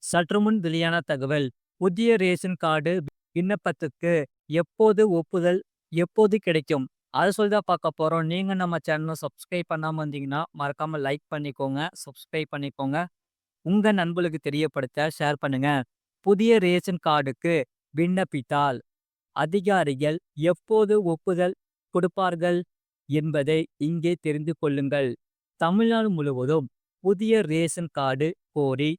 சற்றுமுன் வெளியான தகவல். புதிய ரேஷன் கார்டு விண்ணப்பத்துக்கு எப்போது ஒப்புதல் எப்போது கிடைக்கும்? அத சொல்லி தான் பார்க்க போறோம். நீங்க நம்ம சேனல சப்ஸ்கிரைப் பண்ணாம இருந்தீங்கன்னா, மறக்காம லைக் பண்ணிக்கோங்க. சப்ஸ்கிரைப் பண்ணிக்கோங்க. உங்க நண்பர்களுக்கு தெரியப்படுத்த ஷேர் பண்ணுங்க. புதிய ரேஷன் கார்டுக்கு விண்ணப்பித்தால் அதிகாரிகள் எப்போது ஒப்புதல் கொடுப்பார்கள் என்பதை இங்கே தெரிந்து கொள்ளுங்கள். தமிழ்நாடு முழுவதும் புதிய ரேஷன் கார்டு கோரி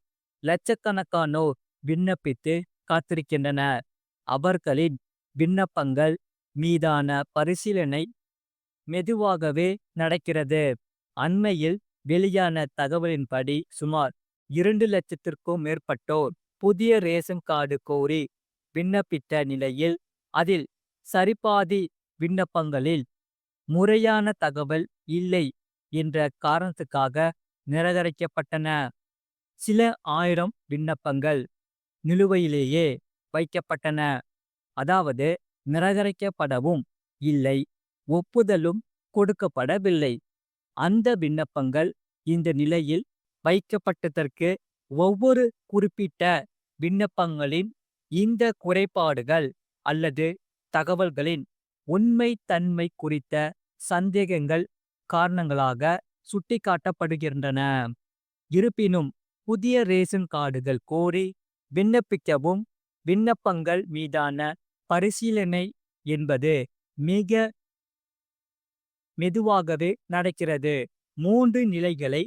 லட்சக்கணக்கானோர் விண்ணப்பித்து காத்திருக்கின்றனர். அவர்களின் விண்ணப்பங்கள் மீதான பரிசீலனை மெதுவாகவே நடக்கிறது. அண்மையில் வெளியான தகவலின்படி சுமார் 2 லட்சத்திற்கும் மேற்பட்டோர் புதிய ரேஷன் கார்டு கோரி விண்ணப்பித்த நிலையில் அதில் சரிபாதி விண்ணப்பங்களில் முறையான தகவல் இல்லை என்ற காரணத்துக்காக நிராகரிக்கப்பட்டன. சில ஆயிரம் விண்ணப்பங்கள் நிலுவையிலேயே வைக்கப்பட்டன. அதாவது நிராகரிக்கப்படவும் இல்லை, ஒப்புதலும் கொடுக்கப்படவில்லை. அந்த விண்ணப்பங்கள் இந்த நிலையில் வைக்கப்பட்டதற்கு ஒவ்வொரு குறிப்பிட்ட விண்ணப்பங்களின் இந்த குறைபாடுகள் அல்லது தகவல்களின் உண்மை தன்மை குறித்த சந்தேகங்கள் காரணங்களாக சுட்டிக்காட்டப்படுகின்றன. இருப்பினும் புதிய ரேஷன் கார்டுகள் கோரி விண்ணப்பிக்கவும் விண்ணப்பங்கள் மீதான பரிசீலனை என்பது மிக மெதுவாகவே நடக்கிறது. 3 நிலைகளை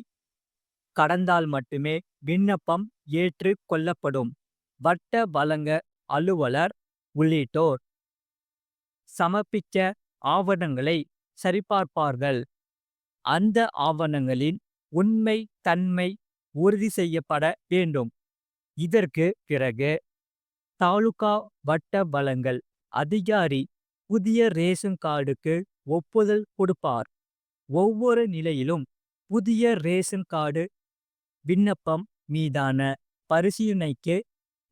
கடந்தால் மட்டுமே விண்ணப்பம் ஏற்று கொள்ளப்படும். வட்ட வழங்க அலுவலர் உள்ளிட்டோர் சமர்ப்பித்த ஆவணங்களை சரிபார்ப்பார்கள். அந்த ஆவணங்களின் உண்மை தன்மை உறுதி செய்யப்பட வேண்டும். இதற்கு பிறகு தாலுகா வட்ட வழங்கல் அதிகாரி புதிய ரேஷன் கார்டுக்கு ஒப்புதல் கொடுப்பார். ஒவ்வொரு நிலையிலும் புதிய ரேஷன் கார்டு விண்ணப்பம் மீதான பரிசீலனைக்கு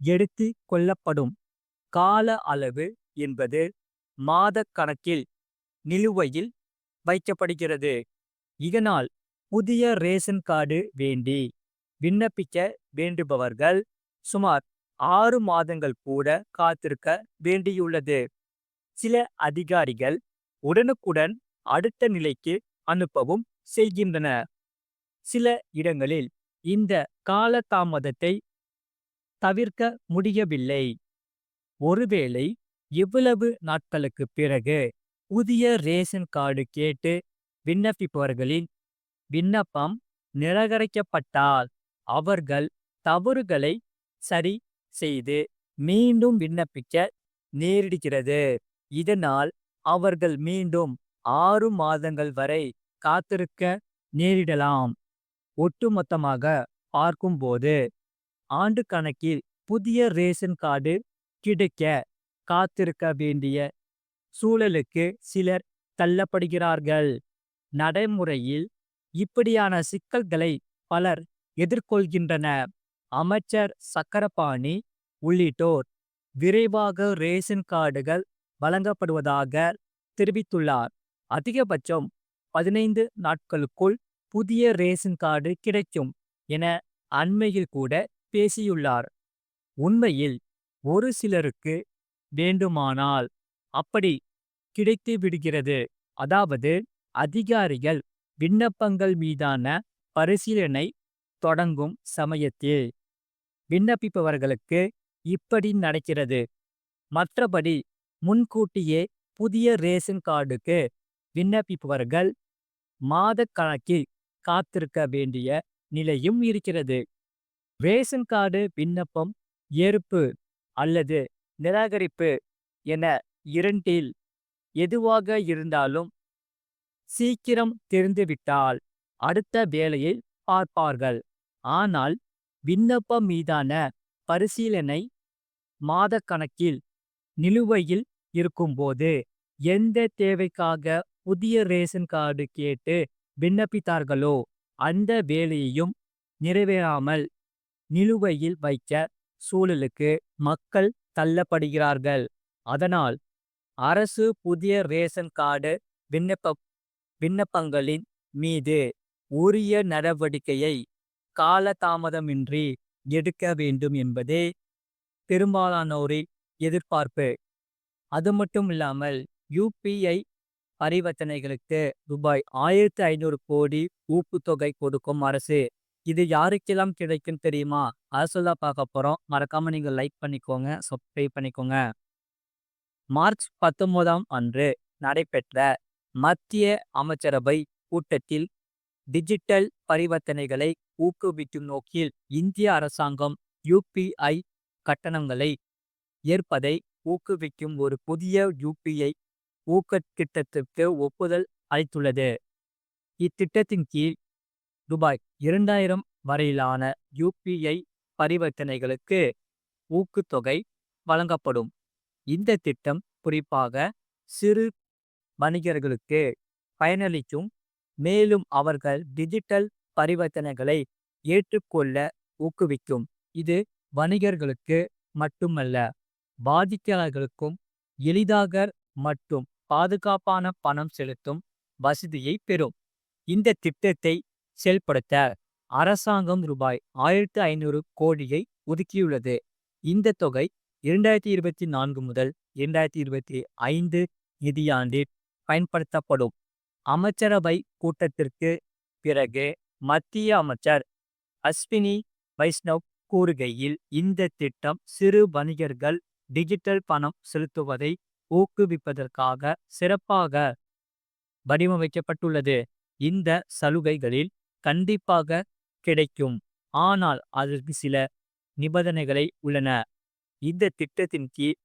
எடுத்து கொள்ளப்படும் கால அளவு என்பது மாத கணக்கில் நிலுவையில் வைக்கப்படுகிறது. இதனால் புதிய ரேஷன் கார்டு வேண்டி விண்ணப்பிக்க வேண்டுபவர்கள் சுமார் 6 மாதங்கள் கூட காத்திருக்க வேண்டியுள்ளது. சில அதிகாரிகள் உடனுக்குடன் அடுத்த நிலைக்கு அனுப்பவும் செய்கின்றனர். சில இடங்களில் இந்த காலதாமதத்தை தவிர்க்க முடியவில்லை. ஒருவேளை இவ்வளவு நாட்களுக்கு பிறகு புதிய ரேஷன் கார்டு கேட்டு விண்ணப்பிப்பவர்களின் விண்ணப்பம் நிராகரிக்கப்பட்டால் அவர்கள் தவறுகளை சரி செய்து மீண்டும் விண்ணப்பிக்க நேரிடுகிறது. இதனால் அவர்கள் மீண்டும் 6 மாதங்கள் வரை காத்திருக்க நேரிடலாம். ஒட்டுமொத்தமாக பார்க்கும்போது ஆண்டு கணக்கில் புதிய ரேஷன் கார்டு கிடைக்க காத்திருக்க வேண்டிய சூழலுக்கு சிலர் தள்ளப்படுகிறார்கள். நடைமுறையில் இப்படியான சிக்கல்களை பலர் எதிர்கொள்கின்றனர். அமைச்சர் சக்கரபாணி உள்ளிட்டோர் விரைவாக ரேஷன் கார்டுகள் வழங்கப்படுவதாக தெரிவித்துள்ளார். அதிகபட்சம் 15 நாட்களுக்குள் புதிய ரேஷன் கார்டு கிடைக்கும் என அண்மையில் கூட பேசியுள்ளார். உண்மையில் ஒரு சிலருக்கு வேண்டுமானால் அப்படி கிடைத்து விடுகிறது. அதாவது அதிகாரிகள் விண்ணப்பங்கள் மீதான பரிசீலனை தொடங்கும் சமயத்தில் விண்ணப்பிப்பவர்களுக்கு இப்படி நடக்கிறது. மற்றபடி முன்கூட்டியே புதிய ரேஷன் கார்டுக்கு விண்ணப்பிப்பவர்கள் மாத கணக்கில் காத்திருக்க வேண்டிய நிலையும் இருக்கிறது. ரேஷன் கார்டு விண்ணப்பம் ஏற்பு அல்லது நிராகரிப்பு என இரண்டில் எதுவாக இருந்தாலும் சீக்கிரம் தெரிந்துவிட்டால் அடுத்த வேலையை பார்ப்பார்கள். ஆனால் விண்ணப்பம் மீதான பரிசீலனை மாதக்கணக்கில் நிலுவையில் இருக்கும்போது எந்த தேவைக்காக புதிய ரேஷன் கார்டு கேட்டு விண்ணப்பித்தார்களோ அந்த வேலையையும் நிறைவேறாமல் நிலுவையில் வைக்க சூழலுக்கு மக்கள் தள்ளப்படுகிறார்கள். அதனால் அரசு புதிய ரேஷன் கார்டு விண்ணப்பங்களின் மீது உரிய நடவடிக்கையை காலதாமதமின்றி எடுக்க வேண்டும் என்பதே பெரும்பாலானோரின் எதிர்பார்ப்பு. அது மட்டும் இல்லாமல் யுபிஐ பரிவர்த்தனைகளுக்கு ரூபாய் 1500 கோடி ஊக்குத்தொகை கொடுக்கும் அரசு. இது யாருக்கெல்லாம் கிடைக்கும் தெரியுமா? அரசுதான் பார்க்க போறோம். மறக்காம நீங்க லைக் பண்ணிக்கோங்க, சப்ஸ்கிரைப் பண்ணிக்கோங்க. மார்ச் 19ஆம் அன்று நடைபெற்ற மத்திய அமைச்சரவை கூட்டத்தில் டிஜிட்டல் பரிவர்த்தனைகளை ஊக்குவிக்கும் நோக்கில் இந்திய அரசாங்கம் யுபிஐ கட்டணங்களை ஏற்பதை ஊக்குவிக்கும் ஒரு புதிய யுபிஐ ஊக்கத் திட்டத்திற்கு ஒப்புதல் அளித்துள்ளது. இத்திட்டத்தின் கீழ் ரூபாய் 2000 வரையிலான யுபிஐ பரிவர்த்தனைகளுக்கு ஊக்குத்தொகை வழங்கப்படும். இந்த திட்டம் குறிப்பாக சிறு வணிகர்களுக்கு பயனளிக்கும். மேலும் அவர்கள் டிஜிட்டல் பரிவர்த்தனைகளை ஏற்றுக்கொள்ள ஊக்குவிக்கும். இது வணிகர்களுக்கு மட்டுமல்ல, வாடிக்கையாளர்களுக்கும் எளிதாக மற்றும் பாதுகாப்பான பணம் செலுத்தும் வசதியை பெறும். இந்த திட்டத்தை செயல்படுத்த அரசாங்கம் ரூபாய் 1500 கோடியை ஒதுக்கியுள்ளது. இந்த தொகை 2024 முதல் 2025 நிதியாண்டில் பயன்படுத்தப்படும். அமைச்சரவை கூட்டத்திற்கு பிறகு மத்திய அமைச்சர் அஸ்வினி வைஷ்ணவ் கூறுகையில், இந்த திட்டம் சிறு வணிகர்கள் டிஜிட்டல் பணம் செலுத்துவதை ஊக்குவிப்பதற்காக சிறப்பாக வடிவமைக்கப்பட்டுள்ளது. இந்த சலுகைகளில் கண்டிப்பாக கிடைக்கும், ஆனால் அதற்கு சில நிபந்தனைகளை உள்ளன. இந்த திட்டத்தின் கீழ்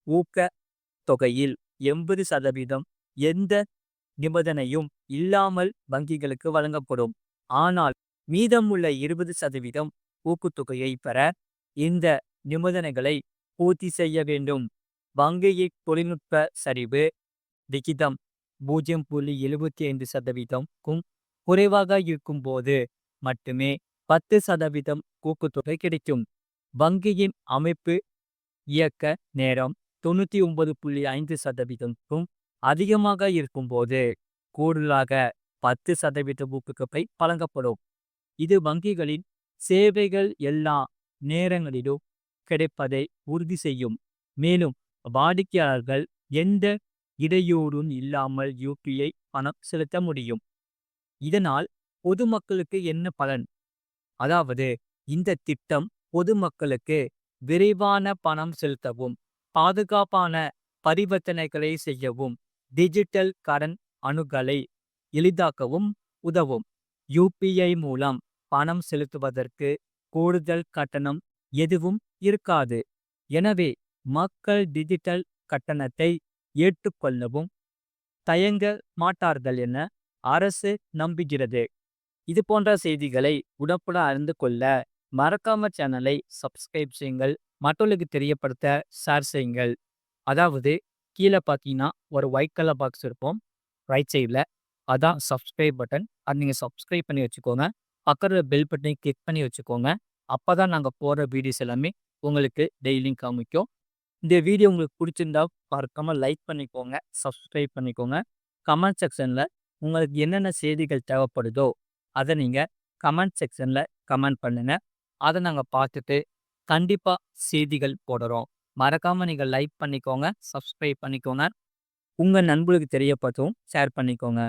ஊக்க தொகையில் 80% எந்த நிபந்தனையும் இல்லாமல் வங்கிகளுக்கு வழங்கப்படும். ஆனால் மீதமுள்ள 20% ஊக்குத்தொகையை பெற இந்த நிபந்தனைகளை பூர்த்தி செய்ய வேண்டும். வங்கியின் தொழில்நுட்ப சரிவு விகிதம் 0.75%க்கும் குறைவாக இருக்கும்போது மட்டுமே 10% ஊக்குத்தொகை கிடைக்கும். வங்கியின் அமைப்பு இயக்க நேரம் 99.5%க்கும் அதிகமாக இருக்கும்போது கூடுதலாக 10% ஊக்குத்தொகை வழங்கப்படும். இது வங்கிகளின் சேவைகள் எல்லா நேரங்களிலும் கிடைப்பதை உறுதி செய்யும். மேலும் வாடிக்கையாளர்கள் எந்த இடையூறும் இல்லாமல் யுபிஐ பணம் செலுத்த முடியும். இதனால் பொதுமக்களுக்கு என்ன பலன்? அதாவது இந்த திட்டம் பொதுமக்களுக்கு விரைவான பணம் செலுத்தவும், பாதுகாப்பான பரிவர்த்தனைகளை செய்யவும், டிஜிட்டல் கடன் அணுகலை எளிதாக்கவும் உதவும். யுபிஐ மூலம் பணம் செலுத்துவதற்கு கூடுதல் கட்டணம் எதுவும் இருக்காது. எனவே மக்கள் டிஜிட்டல் கட்டணத்தை ஏற்றுக்கொள்ளவும் தயங்க மாட்டார்கள் என அரசு நம்புகிறது. இது போன்ற செய்திகளை உடனுக்குடன் அறிந்து கொள்ள மறக்காம சேனலை சப்ஸ்கிரைப் செய்யுங்கள். மற்றவர்களுக்கு தெரியப்படுத்த ஷேர் செய்யுங்கள். அதாவது கீழே பார்த்தீங்கன்னா ஒரு ஒயிட் கலர் பாக்ஸ் இருக்கும் ரைட் சைடில், அதான் சப்ஸ்கிரைப் பட்டன். அது நீங்கள் சப்ஸ்கிரைப் பண்ணி வச்சுக்கோங்க. பக்கத்தில் பெல் பட்டனை கிளிக் பண்ணி வச்சுக்கோங்க. அப்போ தான் நாங்கள் போடுற வீடியோஸ் எல்லாமே உங்களுக்கு டெய்லியும் காமிக்கும். இந்த வீடியோ உங்களுக்கு பிடிச்சிருந்தா மறக்காம லைக் பண்ணிக்கோங்க, சப்ஸ்கிரைப் பண்ணிக்கோங்க. கமெண்ட் செக்ஷனில் உங்களுக்கு என்னென்ன செய்திகள் தேவைப்படுதோ அதை நீங்கள் கமெண்ட் செக்ஷனில் கமெண்ட் பண்ணுங்க. அதை நாங்கள் பார்த்துட்டு கண்டிப்பாக செய்திகள் போடுறோம். மறக்காமல் நீங்கள் லைக் பண்ணிக்கோங்க, சப்ஸ்கிரைப் பண்ணிக்கோங்க. உங்கள் நண்பர்களுக்கு தெரியப்படுத்தவும் ஷேர் பண்ணிக்கோங்க.